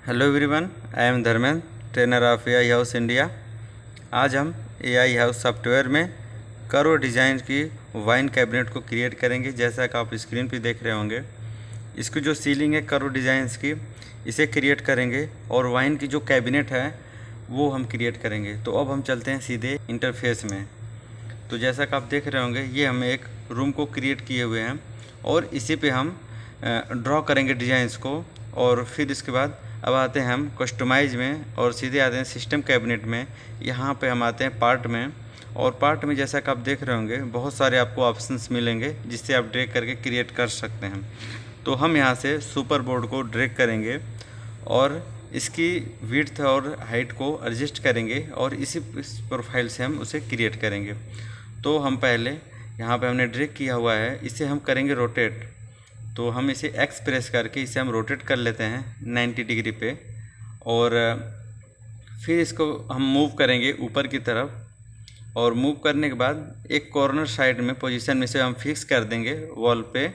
Hello everyone, I am Dharmendra, trainer of AI house India. आज हम AI house software में curve design की wine cabinet को create करेंगे। जैसा कि आप स्क्रीन पे देख रहे होंगे, इसकी जो सीलिंग है कर्व डिज़ाइंस की, इसे क्रिएट करेंगे और वाइन की जो कैबिनेट है वो हम क्रिएट करेंगे। तो अब हम चलते हैं सीधे इंटरफेस में। तो जैसा कि आप देख रहे होंगे, ये हम एक रूम को क्रिएट किए हुए हैं और इसी पे हम ड्रॉ करेंगे डिज़ाइंस को। और फिर इसके बाद अब आते हैं हम कस्टमाइज में और सीधे आते हैं सिस्टम कैबिनेट में। यहाँ पे हम आते हैं पार्ट में, और पार्ट में जैसा कि आप देख रहे होंगे बहुत सारे आपको ऑप्शंस मिलेंगे जिससे आप ड्रैग करके क्रिएट कर सकते हैं। तो हम यहाँ से सुपर बोर्ड को ड्रैग करेंगे और इसकी विड्थ और हाइट को एडजस्ट करेंगे और इसी प्रोफाइल से हम उसे क्रिएट करेंगे। तो हम पहले यहाँ पे हमने ड्रैग किया हुआ है, इसे हम करेंगे रोटेट। तो हम इसे एक्स प्रेस करके इसे हम रोटेट कर लेते हैं 90 डिग्री पे, और फिर इसको हम मूव करेंगे ऊपर की तरफ। और मूव करने के बाद एक कॉर्नर साइड में पोजीशन में से हम फिक्स कर देंगे वॉल पे।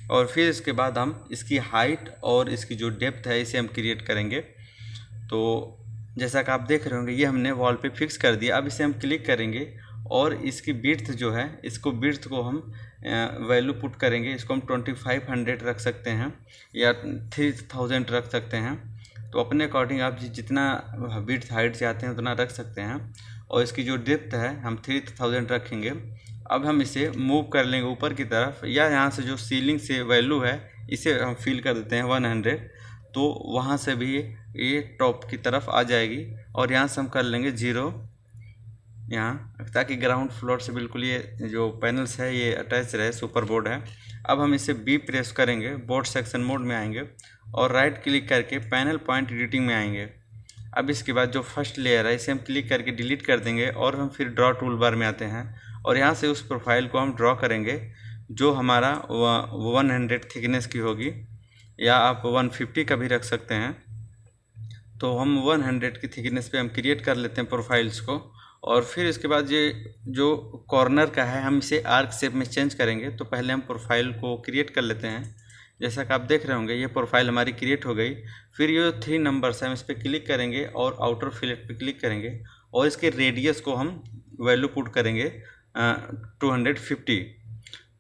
और फिर इसके बाद हम इसकी हाइट और इसकी जो डेप्थ है इसे हम क्रिएट करेंगे। तो जैसा कि आप देख रहे होंगे, ये हमने वॉल पे फिक्स कर दिया। अब इसे हम क्लिक करेंगे और इसकी विड्थ जो है, इसको विड्थ को हम वैल्यू पुट करेंगे। इसको हम 2500 रख सकते हैं या 3000 रख सकते हैं। तो अपने अकॉर्डिंग आप जितना विड्थ हाइट चाहते हैं उतना रख सकते हैं। और इसकी जो डेप्थ है हम 3000 रखेंगे। अब हम इसे मूव कर लेंगे ऊपर की तरफ, या यहाँ से जो सीलिंग से वैल्यू है इसे हम फिल कर देते हैं 100। तो वहाँ से भी ये टॉप की तरफ आ जाएगी। और यहाँ से हम कर लेंगे 0 यहाँ, ताकि ग्राउंड फ्लोर से बिल्कुल ये जो पैनल्स है ये अटैच रहे। सुपर बोर्ड है। अब हम इसे बी प्रेस करेंगे, बोर्ड सेक्शन मोड में आएंगे और राइट क्लिक करके पैनल पॉइंट एडिटिंग में आएंगे। अब इसके बाद जो फर्स्ट लेयर है इसे हम क्लिक करके डिलीट कर देंगे और हम फिर ड्रॉ टूल बार में आते हैं और यहाँ से उस प्रोफाइल को हम ड्रॉ करेंगे जो हमारा 100 थिकनेस की होगी, या आप 150 का भी रख सकते हैं। तो हम 100 की थिकनेस पे हम क्रिएट कर लेते हैं प्रोफाइल्स को। और फिर इसके बाद ये जो कॉर्नर का है हम इसे आर्क शेप में चेंज करेंगे। तो पहले हम प्रोफाइल को क्रिएट कर लेते हैं। जैसा कि आप देख रहे होंगे, ये प्रोफाइल हमारी क्रिएट हो गई। फिर ये 3 नंबर्स है हम इस पर क्लिक करेंगे और आउटर फिलेट पे क्लिक करेंगे और इसके रेडियस को हम वैल्यू पुट करेंगे 250।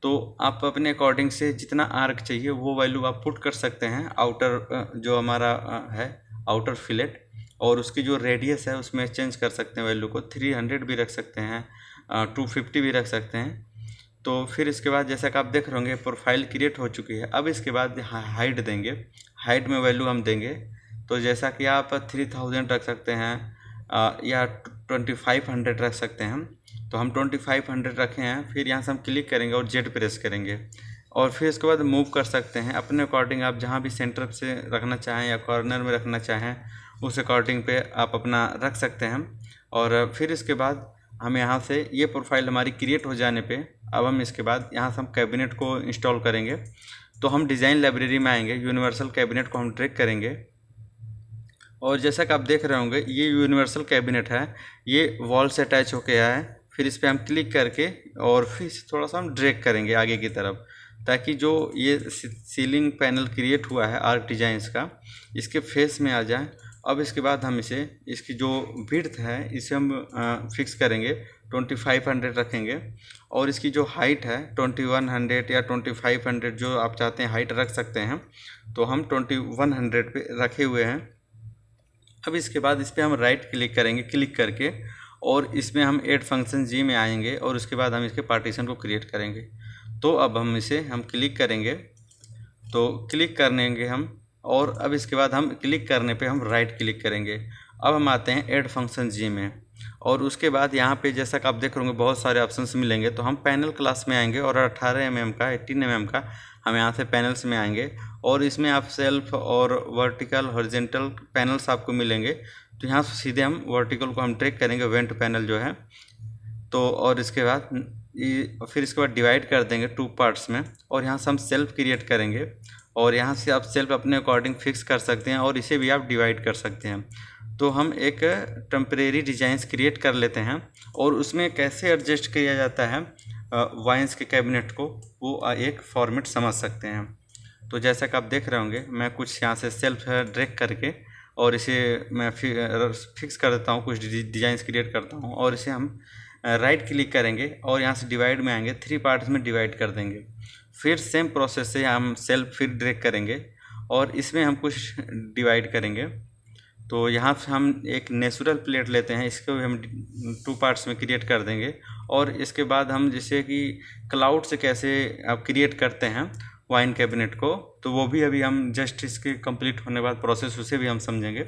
तो आप अपने अकॉर्डिंग से जितना आर्क चाहिए वो वैल्यू आप पुट कर सकते हैं। आउटर जो हमारा है आउटर फिलेट, और उसकी जो रेडियस है उसमें चेंज कर सकते हैं वैल्यू को। 300 भी रख सकते हैं, 250 भी रख सकते हैं। तो फिर इसके बाद जैसा कि आप देख रहे होंगे प्रोफाइल क्रिएट हो चुकी है। अब इसके बाद हाइट देंगे, हाइट में वैल्यू हम देंगे। तो जैसा कि आप 3000 रख सकते हैं या 2500 रख सकते हैं। तो हम 2500 रखे हैं। फिर यहाँ से हम क्लिक करेंगे और जेड प्रेस करेंगे और फिर इसके बाद मूव कर सकते हैं अपने अकॉर्डिंग। आप जहाँ भी सेंटर से रखना चाहें या कॉर्नर में रखना चाहें उस अकॉर्डिंग पे आप अपना रख सकते हैं। और फिर इसके बाद हम यहाँ से ये प्रोफाइल हमारी क्रिएट हो जाने पे अब हम इसके बाद यहाँ से हम कैबिनेट को इंस्टॉल करेंगे। तो हम डिज़ाइन लाइब्रेरी में आएंगे, यूनिवर्सल कैबिनेट को हम ड्रैग करेंगे। और जैसा कि आप देख रहे होंगे ये यूनिवर्सल कैबिनेट है, ये वॉल से अटैच होके आया है। फिर इस पर हम क्लिक करके और फिर थोड़ा सा हम ड्रैग करेंगे आगे की तरफ, ताकि जो ये सीलिंग पैनल क्रिएट हुआ है आर्क डिजाइंस का इसके फेस में आ जाए। अब इसके बाद हम इसे इसकी जो विड्थ है इसे हम फिक्स करेंगे, 2500 रखेंगे। और इसकी जो हाइट है 2100 या 2500 जो आप चाहते हैं हाइट रख सकते हैं। तो हम 2100 पे रखे हुए हैं। अब इसके बाद इस पर हम राइट क्लिक करेंगे, क्लिक करके और इसमें हम ऐड फंक्शन जी में आएंगे और उसके बाद हम इसके पार्टीशन को क्रिएट करेंगे। तो अब हम इसे हम क्लिक करेंगे, तो क्लिक करेंगे हम, और अब इसके बाद हम क्लिक करने पे हम राइट क्लिक करेंगे। अब हम आते हैं ऐड फंक्शन जी में और उसके बाद यहाँ पे जैसा कि आप देख रहे होंगे बहुत सारे ऑप्शंस मिलेंगे। तो हम पैनल क्लास में आएंगे और 18 mm का 18 mm का हम यहाँ से पैनल्स में आएंगे और इसमें आप सेल्फ और वर्टिकल हॉरिजॉन्टल पैनल्स आपको मिलेंगे। तो यहाँ से सीधे हम वर्टिकल को हम ट्रैक करेंगे, वेंट पैनल जो है। तो और इसके बाद फिर इसके बाद डिवाइड कर देंगे 2 पार्ट्स में और यहाँ से हम सेल्फ क्रिएट करेंगे। और यहाँ से आप सेल्फ अपने अकॉर्डिंग फिक्स कर सकते हैं और इसे भी आप डिवाइड कर सकते हैं। तो हम एक टेम्परेरी डिजाइंस क्रिएट कर लेते हैं और उसमें कैसे एडजस्ट किया जाता है वाइन्स के कैबिनेट को, वो एक फॉर्मेट समझ सकते हैं। तो जैसा कि आप देख रहे होंगे मैं कुछ यहाँ से सेल्फ ड्रैग करके और इसे मैं फिक्स कर देता हूँ, कुछ डिज़ाइंस क्रिएट करता हूँ और इसे हम राइट क्लिक करेंगे और यहाँ से डिवाइड में आएंगे, 3 पार्ट्स में डिवाइड कर देंगे। फिर सेम प्रोसेस से हम सेल फिर ड्रैग करेंगे और इसमें हम कुछ डिवाइड करेंगे। तो यहाँ से हम एक नेचुरल प्लेट लेते हैं, इसको भी हम 2 पार्ट्स में क्रिएट कर देंगे। और इसके बाद हम जैसे कि क्लाउड से कैसे आप क्रिएट करते हैं वाइन कैबिनेट को, तो वो भी अभी हम जस्ट इसके कंप्लीट होने के बाद प्रोसेस उसे भी हम समझेंगे।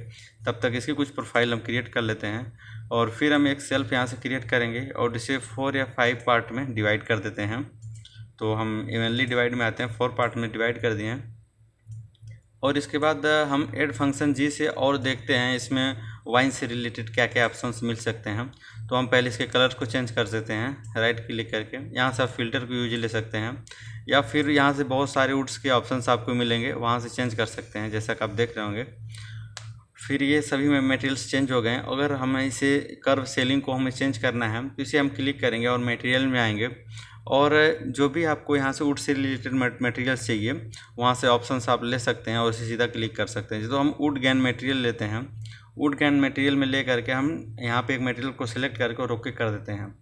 तब तक इसकी कुछ प्रोफाइल हम क्रिएट कर लेते हैं और फिर हम एक सेल्फ यहाँ से क्रिएट करेंगे और इसे 4 या 5 पार्ट में डिवाइड कर देते हैं। तो हम इवनली डिवाइड में आते हैं, 4 पार्ट में डिवाइड कर दिए हैं। और इसके बाद हम ऐड फंक्शन जी से और देखते हैं इसमें वाइन से रिलेटेड क्या क्या ऑप्शंस मिल सकते हैं। तो हम पहले इसके कलर को चेंज कर देते हैं राइट क्लिक करके। यहाँ से आप फिल्टर को यूज ले सकते हैं या फिर यहाँ से बहुत सारे वुड्स के ऑप्शंस आपको मिलेंगे, वहाँ से चेंज कर सकते हैं जैसा कि आप देख रहे होंगे। फिर ये सभी में मटेरियल्स चेंज हो गए हैं। अगर हमें इसे कर्व सेलिंग को हमें चेंज करना है तो इसे हम क्लिक करेंगे और मटेरियल में आएंगे और जो भी आपको यहाँ से वुड से रिलेटेड मटेरियल्स चाहिए वहाँ से ऑप्शंस आप ले सकते हैं और इसे सीधा क्लिक कर सकते हैं। तो हम वुड गैन मटेरियल लेते हैं, वुड गैन मटेरियल में ले करके हम यहाँ पे एक मटेरियल को सिलेक्ट करके और ओके कर देते हैं।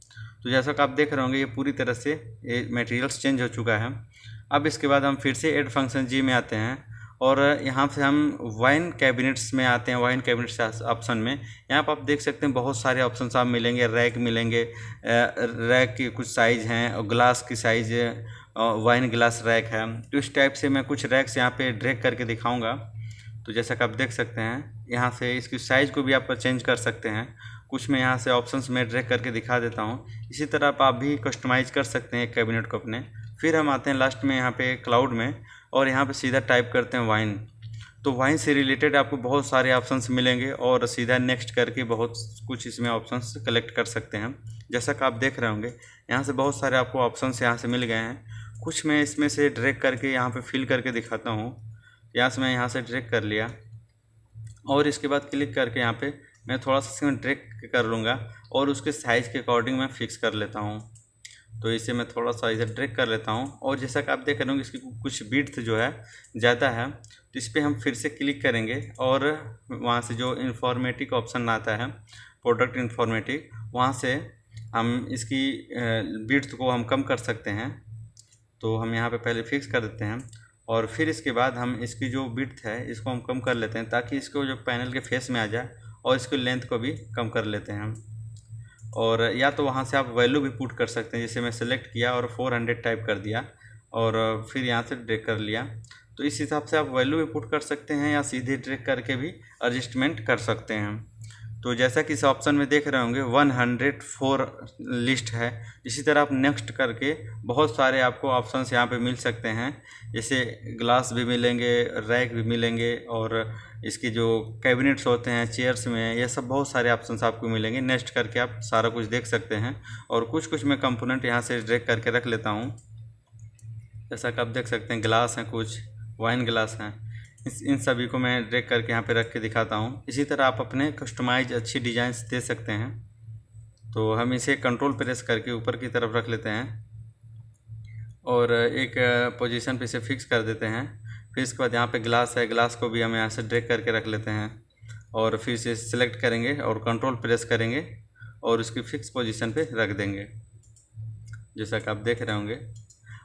तो जैसा कि आप देख रहे होंगे ये पूरी तरह से ये मटेरियल्स चेंज हो चुका है। अब इसके बाद हम फिर से ऐड फंक्शन जी में आते हैं और यहाँ से हम वाइन कैबिनेट्स में आते हैं। वाइन कैबिनेट्स ऑप्शन में यहाँ पर आप देख सकते हैं बहुत सारे ऑप्शंस आप मिलेंगे, रैक मिलेंगे, रैक के कुछ साइज़ हैं और ग्लास की साइज़ वाइन ग्लास रैक है। तो इस टाइप से मैं कुछ रैक्स यहाँ पे ड्रैग करके दिखाऊंगा। तो जैसा कि आप देख सकते हैं यहाँ से इसकी साइज़ को भी आप चेंज कर सकते हैं। कुछ मैं यहाँ से ऑप्शंस में ड्रैग करके दिखा देता हूँ। इसी तरह आप भी कस्टमाइज़ कर सकते हैं कैबिनेट को अपने। फिर हम आते हैं लास्ट में यहाँ पे क्लाउड में और यहाँ पे सीधा टाइप करते हैं वाइन। तो वाइन से रिलेटेड आपको बहुत सारे ऑप्शंस मिलेंगे और सीधा नेक्स्ट करके बहुत कुछ इसमें ऑप्शंस कलेक्ट कर सकते हैं। जैसा कि आप देख रहे होंगे यहाँ से बहुत सारे आपको ऑप्शंस यहाँ से मिल गए हैं। कुछ मैं इसमें से ड्रैग करके यहाँ पे फिल करके दिखाता हूँ। यहाँ से मैं यहाँ से ड्रैग कर लिया और इसके बाद क्लिक करके यहाँ पे मैं थोड़ा सा इसमें ड्रैग कर लूँगा और उसके साइज़ के अकॉर्डिंग मैं फिक्स कर लेता हूँ। तो इसे मैं थोड़ा सा इसे ड्रैग कर लेता हूँ और जैसा कि आप देख रहे होंगे इसकी कुछ विड्थ जो है ज़्यादा है। तो इस पर हम फिर से क्लिक करेंगे और वहाँ से जो इन्फॉर्मेटिव ऑप्शन आता है प्रोडक्ट इन्फॉर्मेटिव, वहाँ से हम इसकी विड्थ को हम कम कर सकते हैं। तो हम यहाँ पे पहले फिक्स कर देते हैं और फिर इसके बाद हम इसकी जो विड्थ है इसको हम कम कर लेते हैं ताकि इसको जो पैनल के फेस में आ जाए, और इसकी लेंथ को भी कम कर लेते हैं। और या तो वहाँ से आप वैल्यू भी पुट कर सकते हैं, जैसे मैं सेलेक्ट किया और 400 टाइप कर दिया और फिर यहाँ से ड्रैग कर लिया। तो इस हिसाब से आप वैल्यू भी पुट कर सकते हैं या सीधे ड्रैग करके भी एडजस्टमेंट कर सकते हैं। तो जैसा कि इस ऑप्शन में देख रहे होंगे 104 लिस्ट है। इसी तरह आप नेक्स्ट करके बहुत सारे आपको ऑप्शंस यहाँ पे मिल सकते हैं, जैसे ग्लास भी मिलेंगे, रैक भी मिलेंगे और इसकी जो कैबिनेट्स होते हैं चेयर्स में, ये सब बहुत सारे ऑप्शंस आपको मिलेंगे। नेक्स्ट करके आप सारा कुछ देख सकते हैं और कुछ मैं कंपोनेंट यहाँ से ड्रैग करके रख लेता हूँ। जैसा कि आप देख सकते हैं ग्लास हैं, कुछ वाइन ग्लास हैं, इन सभी को मैं ड्रैग करके यहाँ पे रख के दिखाता हूँ। इसी तरह आप अपने कस्टमाइज अच्छी डिज़ाइंस दे सकते हैं। तो हम इसे कंट्रोल प्रेस करके ऊपर की तरफ रख लेते हैं और एक पोजीशन पे इसे फिक्स कर देते हैं। फिर इसके बाद यहाँ पे ग्लास है, ग्लास को भी हम यहाँ से ड्रैग करके रख लेते हैं और फिर इसे सिलेक्ट करेंगे और कंट्रोल प्रेस करेंगे और उसकी फिक्स पोजीशन पे रख देंगे जैसा कि आप देख रहे होंगे।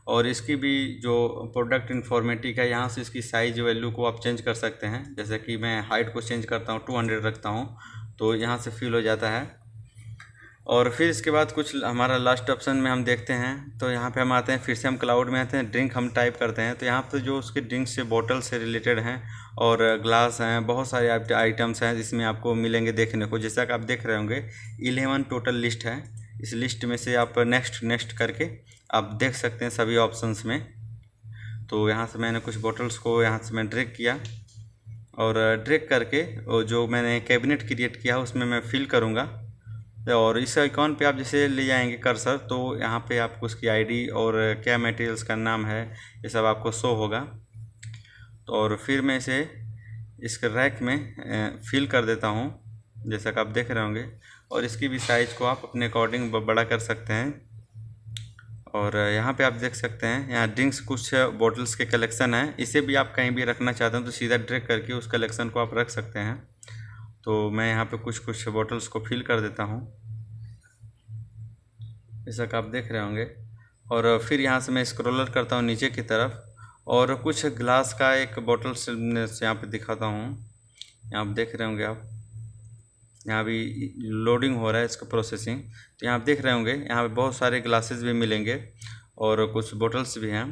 और इसकी भी जो प्रोडक्ट इन्फॉर्मेटिव है, यहाँ से इसकी साइज वैल्यू को आप चेंज कर सकते हैं। जैसे कि मैं हाइट को चेंज करता हूँ, 200 रखता हूँ, तो यहाँ से फिल हो जाता है। और फिर इसके बाद कुछ हमारा लास्ट ऑप्शन में हम देखते हैं। तो यहाँ पे हम आते हैं, फिर से हम क्लाउड में आते हैं, ड्रिंक हम टाइप करते हैं। तो यहाँ पे जो उसके ड्रिंक से बॉटल से रिलेटेड हैं और ग्लास हैं, बहुत सारे आइटम्स हैं जिसमें आपको मिलेंगे देखने को। जैसा कि आप देख रहे होंगे 11 टोटल लिस्ट है। इस लिस्ट में से आप नेक्स्ट करके आप देख सकते हैं सभी ऑप्शंस में। तो यहाँ से मैंने कुछ बॉटल्स को यहाँ से मैं ड्रैग किया और ड्रैग करके जो मैंने कैबिनेट क्रिएट किया उसमें मैं फिल करूँगा। और इस आइकॉन पे आप जैसे ले जाएंगे कर्सर, तो यहाँ पे आपको उसकी आईडी और क्या मटेरियल्स का नाम है ये सब आपको शो होगा। तो और फिर मैं इसे इसके रैक में फिल कर देता हूँ जैसा कि आप देख रहे होंगे। और इसकी भी साइज़ को आप अपने अकॉर्डिंग बड़ा कर सकते हैं। और यहाँ पे आप देख सकते हैं यहाँ ड्रिंक्स कुछ बॉटल्स के कलेक्शन है। इसे भी आप कहीं भी रखना चाहते हैं तो सीधा ड्रैग करके उस कलेक्शन को आप रख सकते हैं। तो मैं यहाँ पे कुछ कुछ बॉटल्स को फिल कर देता हूँ, जैसा कि आप देख रहे होंगे। और फिर यहाँ से मैं स्क्रॉलर करता हूँ नीचे की तरफ और कुछ ग्लास का एक बॉटल से यहाँ पे दिखाता हूँ। यहाँ आप देख रहे होंगे, आप यहाँ भी लोडिंग हो रहा है इसका प्रोसेसिंग। तो यहाँ आप देख रहे होंगे, यहाँ पे बहुत सारे ग्लासेस भी मिलेंगे और कुछ बॉटल्स भी हैं।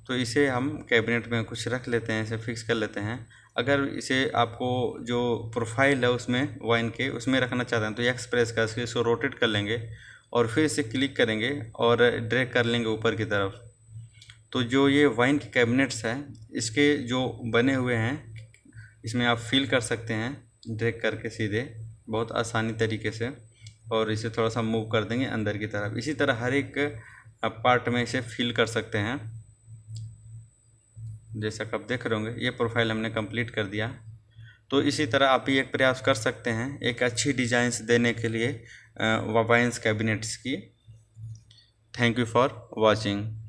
तो इसे हम कैबिनेट में कुछ रख लेते हैं, इसे फिक्स कर लेते हैं। अगर इसे आपको जो प्रोफाइल है उसमें वाइन के उसमें रखना चाहते हैं तो एक्स प्रेस करके इसको रोटेट कर लेंगे और फिर इसे क्लिक करेंगे और ड्रैग कर लेंगे ऊपर की तरफ। तो जो ये वाइन के कैबिनेट्स हैं इसके जो बने हुए हैं, इसमें आप फिल कर सकते हैं ड्रैग करके सीधे, बहुत आसानी तरीके से। और इसे थोड़ा सा मूव कर देंगे अंदर की तरफ। इसी तरह हर एक पार्ट में इसे फिल कर सकते हैं। जैसा कि आप देख रहे होंगे, ये प्रोफाइल हमने कंप्लीट कर दिया। तो इसी तरह आप भी एक प्रयास कर सकते हैं एक अच्छी डिजाइन्स देने के लिए वाइन कैबिनेट्स की। Thank you for watching.